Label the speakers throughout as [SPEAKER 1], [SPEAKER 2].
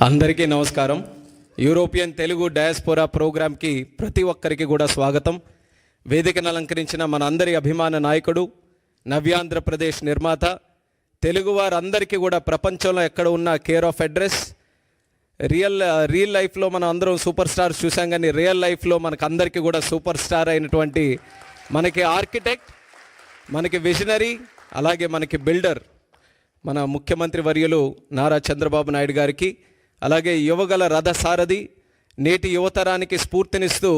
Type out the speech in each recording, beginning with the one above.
[SPEAKER 1] అందరికీ నమస్కారం. European Telugu diaspora ప్రోగ్రాంకి ప్రతి ఒక్కరికి కూడా స్వాగతం. వేదికను అలంకరించిన మన అందరి అభిమాన నాయకుడు, నవ్యాంధ్రప్రదేశ్ నిర్మాత, తెలుగు వారందరికీ కూడా ప్రపంచంలో ఎక్కడ ఉన్న కేర్ ఆఫ్ అడ్రస్. రియల్ లైఫ్లో మనం అందరం సూపర్ స్టార్స్ చూసాం, కానీ రియల్ లైఫ్లో మనకు అందరికీ కూడా సూపర్ స్టార్ అయినటువంటి మనకి ఆర్కిటెక్ట్, మనకి విజనరీ, అలాగే మనకి బిల్డర్, మన ముఖ్యమంత్రి వర్యులు నారా చంద్రబాబు నాయుడు గారికి, అలాగే యువగల రథసారథి, నేటి యువతరానికి స్ఫూర్తినిస్తూ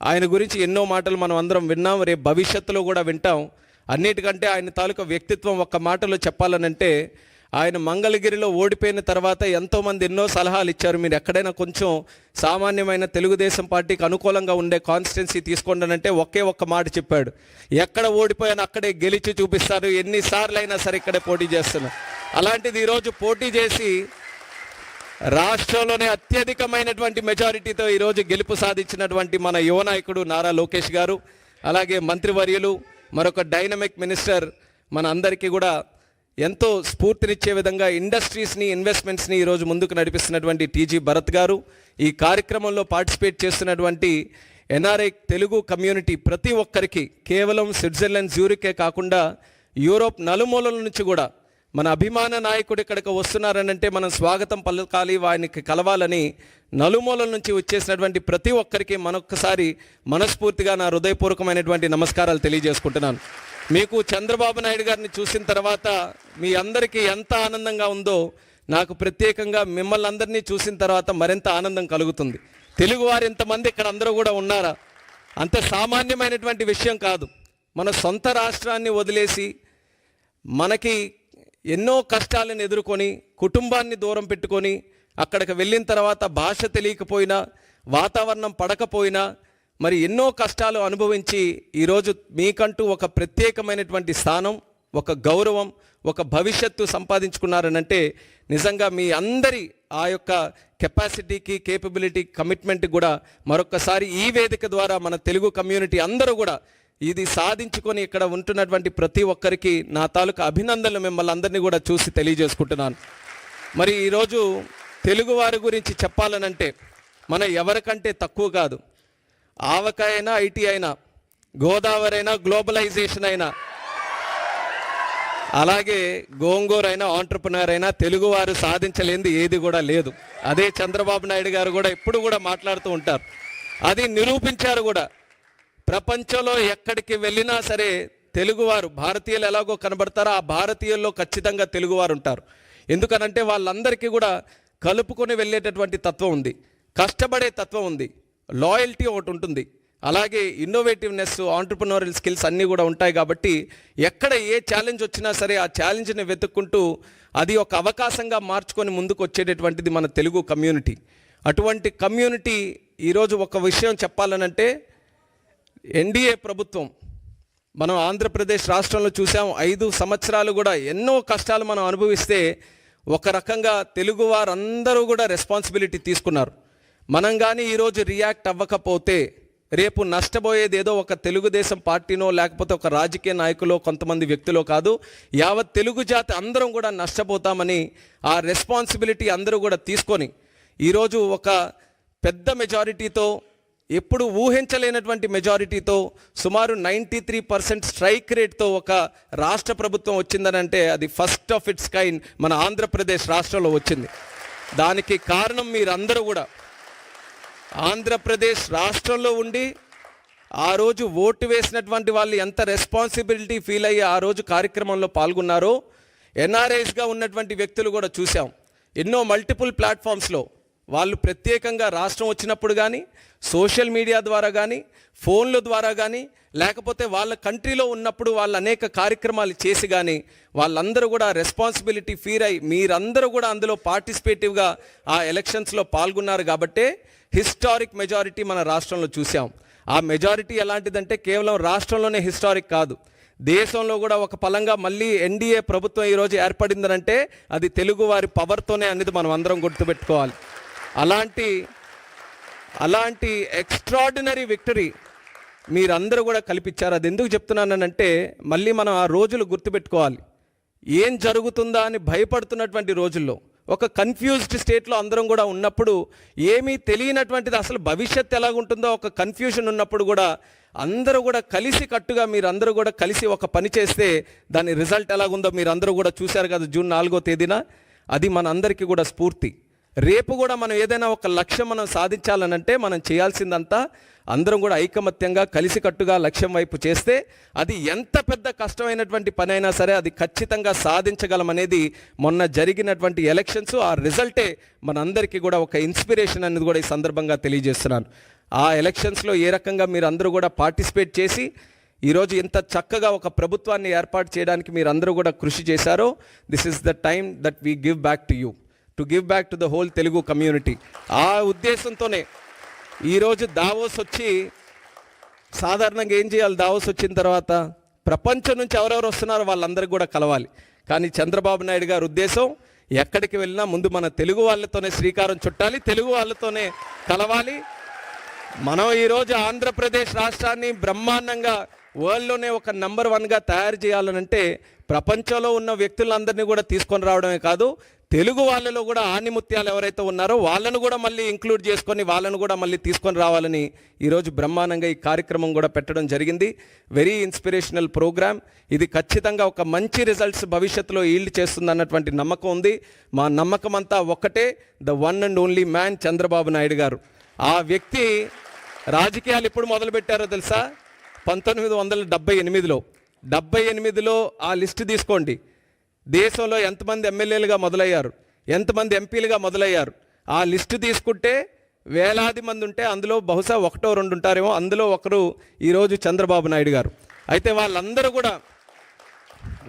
[SPEAKER 1] ఆయన గురించి ఎన్నో మాటలు మనం అందరం విన్నాం, రేపు భవిష్యత్తులో కూడా వింటాం. అన్నిటికంటే ఆయన తాలూకా వ్యక్తిత్వం ఒక్క మాటలో చెప్పాలనంటే, ఆయన మంగళగిరిలో ఓడిపోయిన తర్వాత ఎంతోమంది ఎన్నో సలహాలు ఇచ్చారు. మీరు ఎక్కడైనా కొంచెం సామాన్యమైన తెలుగుదేశం పార్టీకి అనుకూలంగా ఉండే కాన్స్టిట్యున్సీ తీసుకోండి, ఒకే ఒక్క మాట చెప్పాడు, ఎక్కడ ఓడిపోయాను అక్కడే గెలిచి చూపిస్తారు, ఎన్నిసార్లు అయినా సరే ఇక్కడే పోటీ చేస్తున్నారు. అలాంటిది ఈరోజు పోటీ చేసి రాష్ట్రంలోనే అత్యధికమైనటువంటి మెజారిటీతో ఈరోజు గెలుపు సాధించినటువంటి మన యువ నాయకుడు నారా లోకేష్ గారు, అలాగే మంత్రివర్యులు, మరొక డైనమిక్ మినిస్టర్, మన అందరికీ కూడా ఎంతో స్ఫూర్తినిచ్చే విధంగా ఇండస్ట్రీస్ని, ఇన్వెస్ట్మెంట్స్ని ఈరోజు ముందుకు నడిపిస్తున్నటువంటి టీజీ భరత్ గారు, ఈ కార్యక్రమంలో పార్టిసిపేట్ చేస్తున్నటువంటి ఎన్ఆర్ఐ తెలుగు కమ్యూనిటీ ప్రతి ఒక్కరికి, కేవలం స్విట్జర్లాండ్ జ్యూరికే కాకుండా యూరోప్ నలుమూలల నుంచి కూడా మన అభిమాన నాయకుడు ఇక్కడికి వస్తున్నారనంటే మనం స్వాగతం పలకాలి, ఆయనకి కలవాలని నలుమూలల నుంచి వచ్చేసినటువంటి ప్రతి ఒక్కరికి మరొక్కసారి మనస్ఫూర్తిగా నా హృదయపూర్వకమైనటువంటి నమస్కారాలు తెలియజేసుకుంటున్నాను. మీకు చంద్రబాబు నాయుడు గారిని చూసిన తర్వాత మీ అందరికీ ఎంత ఆనందంగా ఉందో, నాకు ప్రత్యేకంగా మిమ్మల్ని అందరినీ చూసిన తర్వాత మరింత ఆనందం కలుగుతుంది. తెలుగువారు ఇంతమంది ఇక్కడ అందరూ కూడా ఉన్నారా? అంత సామాన్యమైనటువంటి విషయం కాదు. మన సొంత రాష్ట్రాన్ని వదిలేసి మనకి ఎన్నో కష్టాలను ఎదుర్కొని, కుటుంబాన్ని దూరం పెట్టుకొని అక్కడికి వెళ్ళిన తర్వాత భాష తెలియకపోయినా, వాతావరణం పడకపోయినా, మరి ఎన్నో కష్టాలు అనుభవించి ఈరోజు మీకంటూ ఒక ప్రత్యేకమైనటువంటి స్థానం, ఒక గౌరవం, ఒక భవిష్యత్తు సంపాదించుకున్నారనంటే నిజంగా మీ అందరి ఆ యొక్క కెపాసిటీకి, కేపబిలిటీ, కమిట్మెంట్ కూడా మరొకసారి ఈ వేదిక ద్వారా మన తెలుగు కమ్యూనిటీ అందరూ కూడా ఇది సాధించుకొని ఇక్కడ ఉంటున్నటువంటి ప్రతి ఒక్కరికి నా తాలూకా అభినందనలు మిమ్మల్ని అందరినీ కూడా చూసి తెలియజేసుకుంటున్నాను. మరి ఈరోజు తెలుగువారి గురించి చెప్పాలనంటే మన ఎవరికంటే తక్కువ కాదు. ఆవకాయ అయినా, ఐటీ అయినా, గోదావరి అయినా, గ్లోబలైజేషన్ అయినా, అలాగే గోంగూర అయినా, ఆంటర్ప్రినర్ అయినా తెలుగువారు సాధించలేనిది ఏది కూడా లేదు. అదే చంద్రబాబు నాయుడు గారు కూడా ఎప్పుడు కూడా మాట్లాడుతూ ఉంటారు. అది నిరూపించారు కూడా. ప్రపంచంలో ఎక్కడికి వెళ్ళినా సరే తెలుగువారు, భారతీయులు ఎలాగో కనబడతారో ఆ భారతీయుల్లో ఖచ్చితంగా తెలుగువారు ఉంటారు. ఎందుకనంటే వాళ్ళందరికీ కూడా కలుపుకొని వెళ్ళేటటువంటి తత్వం ఉంది, కష్టపడే తత్వం ఉంది, లాయల్టీ ఒకటి ఉంటుంది, అలాగే ఇన్నోవేటివ్నెస్, ఆంటర్ప్రినోరియల్ స్కిల్స్ అన్నీ కూడా ఉంటాయి. కాబట్టి ఎక్కడ ఏ ఛాలెంజ్ వచ్చినా సరే ఆ ఛాలెంజ్ని వెతుక్కుంటూ అది ఒక అవకాశంగా మార్చుకొని ముందుకు వచ్చేటటువంటిది మన తెలుగు కమ్యూనిటీ. అటువంటి కమ్యూనిటీ ఈరోజు ఒక విషయం చెప్పాలనంటే, ఎన్డీఏ ప్రభుత్వం మనం ఆంధ్రప్రదేశ్ రాష్ట్రంలో చూసాం. 5 సంవత్సరాలు కూడా ఎన్నో కష్టాలు మనం అనుభవిస్తే ఒక రకంగా తెలుగు వారందరూ కూడా రెస్పాన్సిబిలిటీ తీసుకున్నారు. మనం కానీ ఈరోజు రియాక్ట్ అవ్వకపోతే రేపు నష్టపోయేది ఏదో ఒక తెలుగుదేశం పార్టీనో లేకపోతే ఒక రాజకీయ నాయకులో, కొంతమంది వ్యక్తులో కాదు, యావత్ తెలుగు జాతి అందరం కూడా నష్టపోతామని ఆ రెస్పాన్సిబిలిటీ అందరూ కూడా తీసుకొని ఈరోజు ఒక పెద్ద మెజారిటీతో, ఎప్పుడు ఊహించలేనటువంటి మెజారిటీతో, సుమారు 93% స్ట్రైక్ రేట్తో ఒక రాష్ట్ర ప్రభుత్వం వచ్చిందనంటే అది ఫస్ట్ ఆఫ్ ఇట్స్ కైండ్ మన ఆంధ్రప్రదేశ్ రాష్ట్రంలో వచ్చింది. దానికి కారణం మీరందరూ కూడా ఆంధ్రప్రదేశ్ రాష్ట్రంలో ఉండి ఆ రోజు ఓటు వేసినటువంటి వాళ్ళు ఎంత రెస్పాన్సిబిలిటీ ఫీల్ అయ్యి ఆ రోజు కార్యక్రమంలో పాల్గొన్నారో ఎన్ఆర్ఐస్గా ఉన్నటువంటి వ్యక్తులు కూడా చూసాం. ఎన్నో మల్టిపుల్ ప్లాట్ఫామ్స్లో వాళ్ళు ప్రత్యేకంగా రాష్ట్రం వచ్చినప్పుడు కానీ, సోషల్ మీడియా ద్వారా కానీ, ఫోన్ల ద్వారా కానీ, లేకపోతే వాళ్ళ కంట్రీలో ఉన్నప్పుడు వాళ్ళు అనేక కార్యక్రమాలు చేసి కానీ వాళ్ళందరూ కూడా రెస్పాన్సిబిలిటీ ఫీల్ అయ్యి మీరందరూ కూడా అందులో పార్టిసిపేటివ్గా ఆ ఎలక్షన్స్లో పాల్గొన్నారు. కాబట్టే హిస్టారిక్ మెజారిటీ మన రాష్ట్రంలో చూసాం. ఆ మెజారిటీ ఎలాంటిదంటే కేవలం రాష్ట్రంలోనే హిస్టారిక్ కాదు, దేశంలో కూడా ఒక పలంగా మళ్ళీ ఎన్డీఏ ప్రభుత్వం ఈరోజు ఏర్పడిందనంటే అది తెలుగు వారి పవర్తోనే అనేది మనం అందరం గుర్తుపెట్టుకోవాలి. అలాంటి ఎక్స్ట్రాడినరీ విక్టరీ మీరందరూ కూడా కల్పించారు. అది ఎందుకు చెప్తున్నానంటే మళ్ళీ మనం ఆ రోజులు గుర్తుపెట్టుకోవాలి. ఏం జరుగుతుందా అని భయపడుతున్నటువంటి రోజుల్లో, ఒక కన్ఫ్యూజ్డ్ స్టేట్లో అందరం కూడా ఉన్నప్పుడు, ఏమీ తెలియనటువంటిది అసలు భవిష్యత్తు ఎలాగుంటుందో ఒక కన్ఫ్యూజన్ ఉన్నప్పుడు కూడా అందరూ కూడా కలిసి కట్టుగా మీరందరూ కూడా కలిసి ఒక పని చేస్తే దాని రిజల్ట్ ఎలాగుందో మీరు అందరూ కూడా చూశారు కదా జూన్ 4వ తేదీన. అది మన అందరికీ కూడా స్ఫూర్తి. రేపు కూడా మనం ఏదైనా ఒక లక్ష్యం మనం సాధించాలనంటే మనం చేయాల్సిందంతా అందరం కూడా ఐకమత్యంగా కలిసికట్టుగా లక్ష్యం వైపు చేస్తే అది ఎంత పెద్ద కష్టమైనటువంటి పని అయినా సరే అది ఖచ్చితంగా సాధించగలమనేది మొన్న జరిగినటువంటి ఎలక్షన్స్ ఆ రిజల్టే మనందరికీ కూడా ఒక ఇన్స్పిరేషన్ అనేది కూడా ఈ సందర్భంగా తెలియజేస్తున్నాను. ఆ ఎలక్షన్స్లో ఏ రకంగా మీరు అందరూ కూడా పార్టిసిపేట్ చేసి ఈరోజు ఇంత చక్కగా ఒక ప్రభుత్వాన్ని ఏర్పాటు చేయడానికి మీరు అందరూ కూడా కృషి చేశారో, this is the time that we give back to you, to give back to the whole Telugu community. ఆ ఉద్దేశంతోనే ఈరోజు దావోస్ వచ్చి, సాధారణంగా ఏం చేయాలి దావోస్ వచ్చిన తర్వాత, ప్రపంచం నుంచి ఎవరెవరు వస్తున్నారో వాళ్ళందరికీ కూడా కలవాలి. కానీ చంద్రబాబు నాయుడు గారి ఉద్దేశం ఎక్కడికి వెళ్ళినా ముందు మన తెలుగు వాళ్ళతోనే శ్రీకారం చుట్టాలి, తెలుగు వాళ్ళతోనే కలవాలి. మనం ఈరోజు ఆంధ్రప్రదేశ్ రాష్ట్రాన్ని బ్రహ్మాండంగా వరల్డ్లోనే ఒక నెంబర్ 1గా తయారు చేయాలనంటే ప్రపంచంలో ఉన్న వ్యక్తులందరినీ కూడా తీసుకొని రావడమే కాదు, తెలుగు వాళ్ళలో కూడా ఆణిముత్యాలు ఎవరైతే ఉన్నారో వాళ్ళను కూడా మళ్ళీ ఇంక్లూడ్ చేసుకొని వాళ్ళను కూడా మళ్ళీ తీసుకొని రావాలని ఈరోజు బ్రహ్మాండంగా ఈ కార్యక్రమం కూడా పెట్టడం జరిగింది. Very inspirational program. ఇది ఖచ్చితంగా ఒక మంచి రిజల్ట్స్ భవిష్యత్తులో ఈల్డ్ చేస్తుంది అన్నటువంటి నమ్మకం ఉంది. మా నమ్మకం అంతా ఒక్కటే, the one and only man Chandrababu Naidu గారు. ఆ వ్యక్తి రాజకీయాలు ఎప్పుడు మొదలుపెట్టారో తెలుసా? 1978లో. 78లో ఆ లిస్టు తీసుకోండి. దేశంలో ఎంతమంది ఎమ్మెల్యేలుగా మొదలయ్యారు, ఎంతమంది ఎంపీలుగా మొదలయ్యారు, ఆ లిస్టు తీసుకుంటే వేలాది మంది ఉంటే అందులో బహుశా 1-2 ఉంటారేమో. అందులో ఒకరు ఈరోజు చంద్రబాబు నాయుడు గారు. అయితే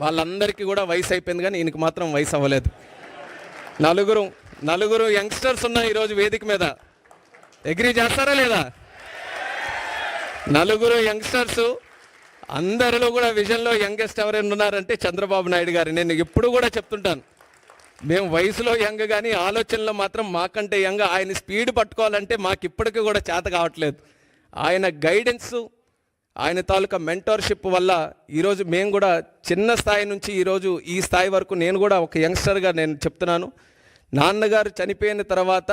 [SPEAKER 1] వాళ్ళందరికీ కూడా వయసు అయిపోయింది, కానీ ఈయనకి మాత్రం వయసు అవ్వలేదు. నలుగురు యంగ్స్టర్స్ ఉన్నాయి ఈరోజు వేదిక మీద. అగ్రీ చేస్తారా లేదా? నలుగురు యంగ్స్టర్స్, అందరిలో కూడా విజన్లో యంగెస్ట్ ఎవరైనా ఉన్నారంటే చంద్రబాబు నాయుడు గారు. నేను ఎప్పుడు కూడా చెప్తుంటాను, మేము వయసులో యంగ్ కానీ ఆలోచనలో మాత్రం మాకంటే యంగ్. ఆయన స్పీడ్ పట్టుకోవాలంటే మాకు ఇప్పటికీ కూడా చేత కావట్లేదు. ఆయన గైడెన్సు, ఆయన తాలూకా మెంటర్షిప్ వల్ల ఈరోజు మేము కూడా చిన్న స్థాయి నుంచి ఈరోజు ఈ స్థాయి వరకు నేను కూడా ఒక యంగ్స్టర్గా నేను చెప్తున్నాను. నాన్నగారు చనిపోయిన తర్వాత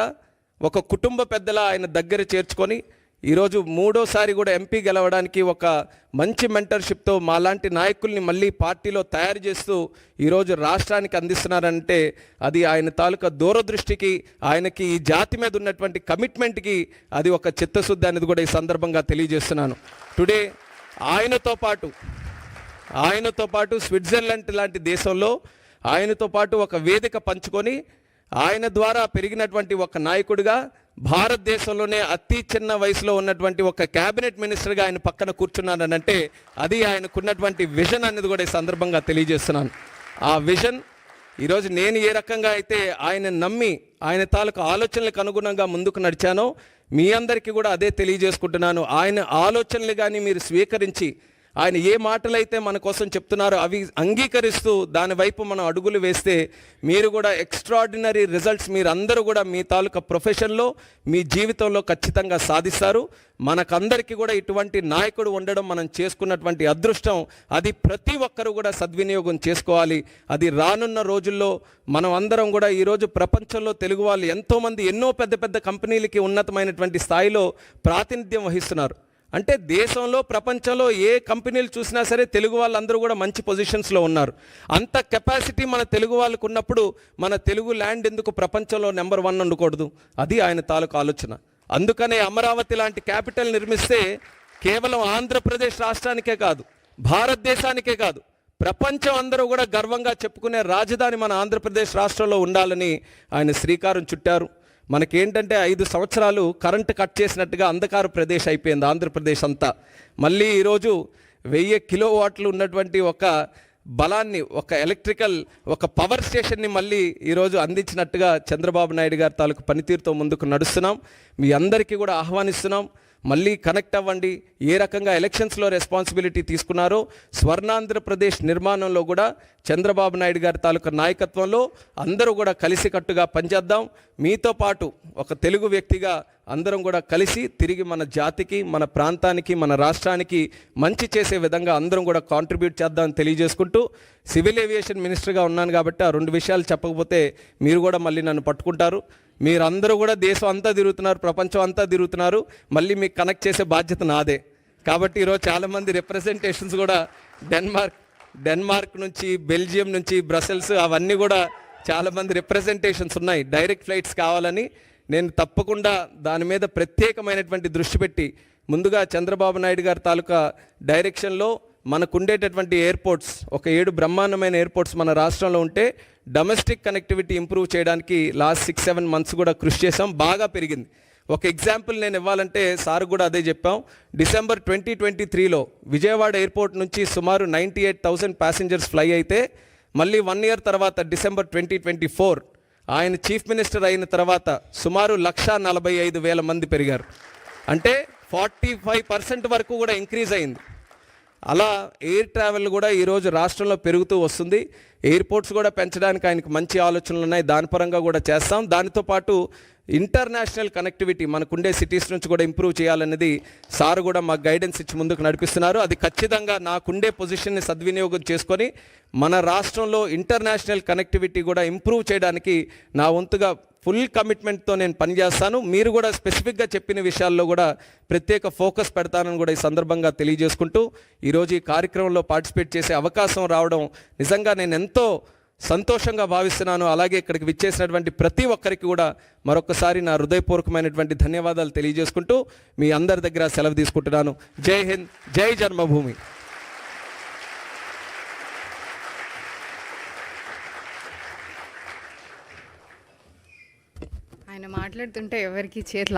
[SPEAKER 1] ఒక కుటుంబ పెద్దల ఆయన దగ్గర చేర్చుకొని ఈరోజు 3వసారి కూడా ఎంపీ గెలవడానికి ఒక మంచి మెంటర్షిప్తో మాలాంటి నాయకుల్ని మళ్ళీ పార్టీలో తయారు చేస్తూ ఈరోజు రాష్ట్రానికి అందిస్తున్నారంటే అది ఆయన తాలూకా దూరదృష్టికి, ఆయనకి ఈ జాతి మీద ఉన్నటువంటి కమిట్మెంట్కి అది ఒక చిత్తశుద్ధి అనేది కూడా ఈ సందర్భంగా తెలియజేస్తున్నాను. టుడే ఆయనతో పాటు స్విట్జర్లాండ్ లాంటి దేశంలో ఆయనతో పాటు ఒక వేదిక పంచుకొని ఆయన ద్వారా పెరిగినటువంటి ఒక నాయకుడిగా భారతదేశంలోనే అతి చిన్న వయసులో ఉన్నటువంటి ఒక క్యాబినెట్ మినిస్టర్గా ఆయన పక్కన కూర్చున్నానంటే అది ఆయనకున్నటువంటి విజన్ అనేది కూడా ఈ సందర్భంగా తెలియజేస్తున్నాను. ఆ విజన్ ఈరోజు నేను ఏ రకంగా అయితే ఆయన నమ్మి ఆయన తాలూకు ఆలోచనలకు అనుగుణంగా ముందుకు నడిచానో మీ అందరికీ కూడా అదే తెలియజేసుకుంటున్నాను. ఆయన ఆలోచనలు కానీ మీరు స్వీకరించి ఆయన ఏ మాటలైతే మన కోసం చెప్తున్నారో అవి అంగీకరిస్తూ దాని వైపు మనం అడుగులు వేస్తే మీరు కూడా ఎక్స్ట్రాడినరీ రిజల్ట్స్ మీరు అందరూ కూడా మీ తాలూకా ప్రొఫెషన్లో మీ జీవితంలో ఖచ్చితంగా సాధిస్తారు. మనకందరికీ కూడా ఇటువంటి నాయకుడు ఉండడం మనం చేసుకున్నటువంటి అదృష్టం. అది ప్రతి ఒక్కరూ కూడా సద్వినియోగం చేసుకోవాలి. అది రానున్న రోజుల్లో మనం అందరం కూడా ఈరోజు ప్రపంచంలో తెలుగు వాళ్ళు ఎంతోమంది ఎన్నో పెద్ద పెద్ద కంపెనీలకి ఉన్నతమైనటువంటి స్థాయిలో ప్రాతినిధ్యం వహిస్తున్నారు. అంటే దేశంలో ప్రపంచంలో ఏ కంపెనీలు చూసినా సరే తెలుగు వాళ్ళందరూ కూడా మంచి పొజిషన్స్లో ఉన్నారు. అంత కెపాసిటీ మన తెలుగు వాళ్ళకు ఉన్నప్పుడు మన తెలుగు ల్యాండ్ ఎందుకు ప్రపంచంలో నెంబర్ 1 ఉండకూడదు? అది ఆయన తాలూకు ఆలోచన. అందుకనే అమరావతి లాంటి క్యాపిటల్ నిర్మిస్తే కేవలం ఆంధ్రప్రదేశ్ రాష్ట్రానికే కాదు, భారతదేశానికే కాదు, ప్రపంచం అందరూ కూడా గర్వంగా చెప్పుకునే రాజధాని మన ఆంధ్రప్రదేశ్ రాష్ట్రంలో ఉండాలని ఆయన శ్రీకారం చుట్టారు. మనకేంటంటే 5 సంవత్సరాలు కరెంటు కట్ చేసినట్టుగా అంధకార ప్రదేశ్ అయిపోయింది ఆంధ్రప్రదేశ్ అంతా. మళ్ళీ ఈరోజు 1000 కిలోవాట్లు ఉన్నటువంటి ఒక బలాన్ని, ఒక ఎలక్ట్రికల్ ఒక పవర్ స్టేషన్ని మళ్ళీ ఈరోజు అందించినట్టుగా చంద్రబాబు నాయుడు గారి తాలూకు పనితీరుతో ముందుకు నడుస్తున్నాం. మీ అందరికీ కూడా ఆహ్వానిస్తున్నాం. మళ్ళీ కనెక్ట్ అవ్వండి. ఏ రకంగా ఎలక్షన్స్లో రెస్పాన్సిబిలిటీ తీసుకున్నారో స్వర్ణాంధ్రప్రదేశ్ నిర్మాణంలో కూడా చంద్రబాబు నాయుడు గారి తాలూకా నాయకత్వంలో అందరూ కూడా కలిసికట్టుగా పనిచేద్దాం. మీతో పాటు ఒక తెలుగు వ్యక్తిగా అందరం కూడా కలిసి తిరిగి మన జాతికి, మన ప్రాంతానికి, మన రాష్ట్రానికి మంచి చేసే విధంగా అందరం కూడా కాంట్రిబ్యూట్ చేద్దామని తెలియజేసుకుంటూ, సివిల్ ఏవియేషన్ మినిస్టర్గా ఉన్నాను కాబట్టి ఆ 2 విషయాలు చెప్పకపోతే మీరు కూడా మళ్ళీ నన్ను పట్టుకుంటారు. మీరందరూ కూడా దేశం అంతా తిరుగుతున్నారు, ప్రపంచం అంతా తిరుగుతున్నారు, మళ్ళీ మీకు కనెక్ట్ చేసే బాధ్యత నాదే. కాబట్టి ఈరోజు చాలామంది రిప్రజెంటేషన్స్ కూడా డెన్మార్క్ నుంచి, బెల్జియం నుంచి, బ్రసెల్స్ అవన్నీ కూడా చాలామంది రిప్రజెంటేషన్స్ ఉన్నాయి. డైరెక్ట్ ఫ్లైట్స్ కావాలని నేను తప్పకుండా దాని మీద ప్రత్యేకమైనటువంటి దృష్టి పెట్టి ముందుగా చంద్రబాబు నాయుడు గారి తాలూకా డైరెక్షన్లో మనకుండేటటువంటి ఎయిర్పోర్ట్స్, ఒక 7 బ్రహ్మాండమైన ఎయిర్పోర్ట్స్ మన రాష్ట్రంలో ఉంటే డొమెస్టిక్ కనెక్టివిటీ ఇంప్రూవ్ చేయడానికి లాస్ట్ 6-7 మంత్స్ కూడా కృషి చేసాం. బాగా పెరిగింది. ఒక ఎగ్జాంపుల్ నేను ఇవ్వాలంటే సార్ కూడా అదే చెప్పాం. డిసెంబర్ 2023లో విజయవాడ ఎయిర్పోర్ట్ నుంచి సుమారు 98,000 ప్యాసింజర్స్ ఫ్లై అయితే మళ్ళీ 1 ఇయర్ తర్వాత డిసెంబర్ 2024 ఆయన చీఫ్ మినిస్టర్ అయిన తర్వాత సుమారు 1,45,000 మంది పెరిగారు. అంటే 45% వరకు కూడా ఇంక్రీజ్ అయింది. అలా ఎయిర్ ట్రావెల్ కూడా ఈరోజు రాష్ట్రంలో పెరుగుతూ వస్తుంది. ఎయిర్పోర్ట్స్ కూడా పెంచడానికి ఆయనకు మంచి ఆలోచనలు ఉన్నాయి. దాని పరంగా కూడా చేస్తాం. దానితో పాటు ఇంటర్నేషనల్ కనెక్టివిటీ మనకుండే సిటీస్ నుంచి కూడా ఇంప్రూవ్ చేయాలనేది సార్ కూడా మాకు గైడెన్స్ ఇచ్చి ముందుకు నడిపిస్తున్నారు. అది ఖచ్చితంగా నాకుండే పొజిషన్ని సద్వినియోగం చేసుకొని మన రాష్ట్రంలో ఇంటర్నేషనల్ కనెక్టివిటీ కూడా ఇంప్రూవ్ చేయడానికి నా వంతుగా ఫుల్ కమిట్మెంట్తో నేను పనిచేస్తాను. మీరు కూడా స్పెసిఫిక్గా చెప్పిన విషయాల్లో కూడా ప్రత్యేక ఫోకస్ పెడతానని కూడా ఈ సందర్భంగా తెలియజేసుకుంటూ, ఈరోజు ఈ కార్యక్రమంలో పార్టిసిపేట్ చేసే అవకాశం రావడం నిజంగా నేను ఎంతో సంతోషంగా భావిస్తున్నాను. అలాగే ఇక్కడికి విచ్చేసినటువంటి ప్రతి ఒక్కరికి కూడా మరొకసారి నా హృదయపూర్వకమైనటువంటి ధన్యవాదాలు తెలియజేసుకుంటూ మీ అందరి దగ్గర సెలవు తీసుకుంటున్నాను. జై హింద్, జై జన్మభూమి.
[SPEAKER 2] ఆయన మాట్లాడుతుంటే ఎవరికి చేతులు